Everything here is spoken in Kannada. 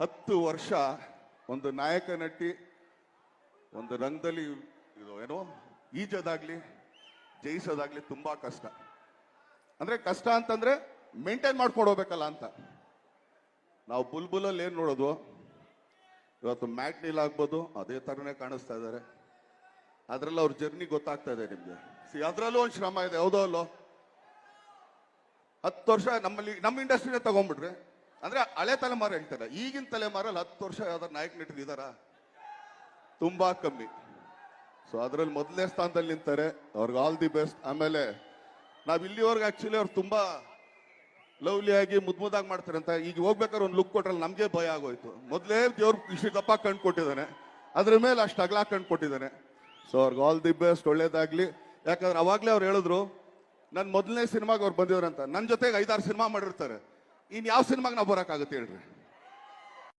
10 ವರ್ಷ ಒಂದು ನಾಯಕ ನಟಿ ಒಂದು ರಂಗದಲ್ಲಿ ಇದು ಏನೋ ಈಜೋದಾಗ್ಲಿ ಜಯಿಸೋದಾಗ್ಲಿ ತುಂಬಾ ಕಷ್ಟ. ಅಂದ್ರೆ ಕಷ್ಟ ಅಂತಂದ್ರೆ ಮೇಂಟೈನ್ ಮಾಡ್ಕೊಂಡು ಹೋಗ್ಬೇಕಲ್ಲ ಅಂತ. ನಾವು ಬುಲ್ಬುಲಲ್ಲಿ ಏನ್ ನೋಡೋದು, ಇವತ್ತು ಮ್ಯಾಟ್ನಿಲ್ ಆಗ್ಬೋದು ಅದೇ ತರನೇ ಕಾಣಿಸ್ತಾ ಇದ್ದಾರೆ. ಅದ್ರಲ್ಲಿ ಅವ್ರ ಜರ್ನಿ ಗೊತ್ತಾಗ್ತಾ ಇದೆ ನಿಮ್ಗೆ. ಅದ್ರಲ್ಲೂ ಒಂದು ಶ್ರಮ ಇದೆ, ಹೌದೋ ಅಲ್ಲೋ. 10 ವರ್ಷ ನಮ್ಮಲ್ಲಿ ನಮ್ಮ ಇಂಡಸ್ಟ್ರಿನೇ ತಗೊಂಡ್ಬಿಟ್ರೆ, ಅಂದ್ರೆ ಹಳೆ ತಲೆಮಾರು ಹೇಳ್ತಾರೆ, ಈಗಿನ ತಲೆಮಾರಲ್ಲಿ 10 ವರ್ಷ ಯಾವ್ದಾರು ನಾಯಕ ನಟರು ಇದಾರ? ತುಂಬಾ ಕಮ್ಮಿ. ಸೊ ಅದ್ರಲ್ಲಿ ಮೊದಲನೇ ಸ್ಥಾನದಲ್ಲಿ ನಿಂತಾರೆ. ಅವ್ರಿಗೆ ಆಲ್ ದಿ ಬೆಸ್ಟ್. ಆಮೇಲೆ ನಾವ್ ಇಲ್ಲಿವರೆಗೆ ಆಕ್ಚುಲಿ ಅವ್ರು ತುಂಬಾ ಲವ್ಲಿಯಾಗಿ ಮುದ್ದಾಗಿ ಮಾಡ್ತಾರೆ ಅಂತ ಈಗ ಹೋಗ್ಬೇಕಾದ್ರೆ ಒಂದು ಲುಕ್ ಕೊಟ್ರಲ್ಲ, ನಮ್ಗೆ ಭಯ ಆಗೋಯ್ತು. ಮೊದಲೇ ದೇವ್ರು ಇಷ್ಟು ದಪ್ಪ ಕಣ್ ಕೊಟ್ಟಿದ್ದಾನೆ, ಅದ್ರ ಮೇಲೆ ಅಷ್ಟು ಅಗಲ ಕಣ್ ಕೊಟ್ಟಿದ್ದಾನೆ. ಸೊ ಅವ್ರಿಗೆ ಆಲ್ ದಿ ಬೆಸ್ಟ್, ಒಳ್ಳೇದಾಗ್ಲಿ. ಯಾಕಂದ್ರೆ ಅವಾಗ್ಲೇ ಅವ್ರು ಹೇಳಿದ್ರು ನನ್ನ ಮೊದಲನೇ ಸಿನಿಮಾಗೆ ಅವ್ರು ಬಂದಿದ್ರು ಅಂತ. ನನ್ನ ಜೊತೆಗೆ 5-6 ಸಿನಿಮಾ ಮಾಡಿರ್ತಾರೆ. ಇನ್ ಯಾವ ಸಿನಿಮಾಗೆ ನಾವು ಬರೋಕ್ಕಾಗುತ್ತೆ ಹೇಳ್ರಿ?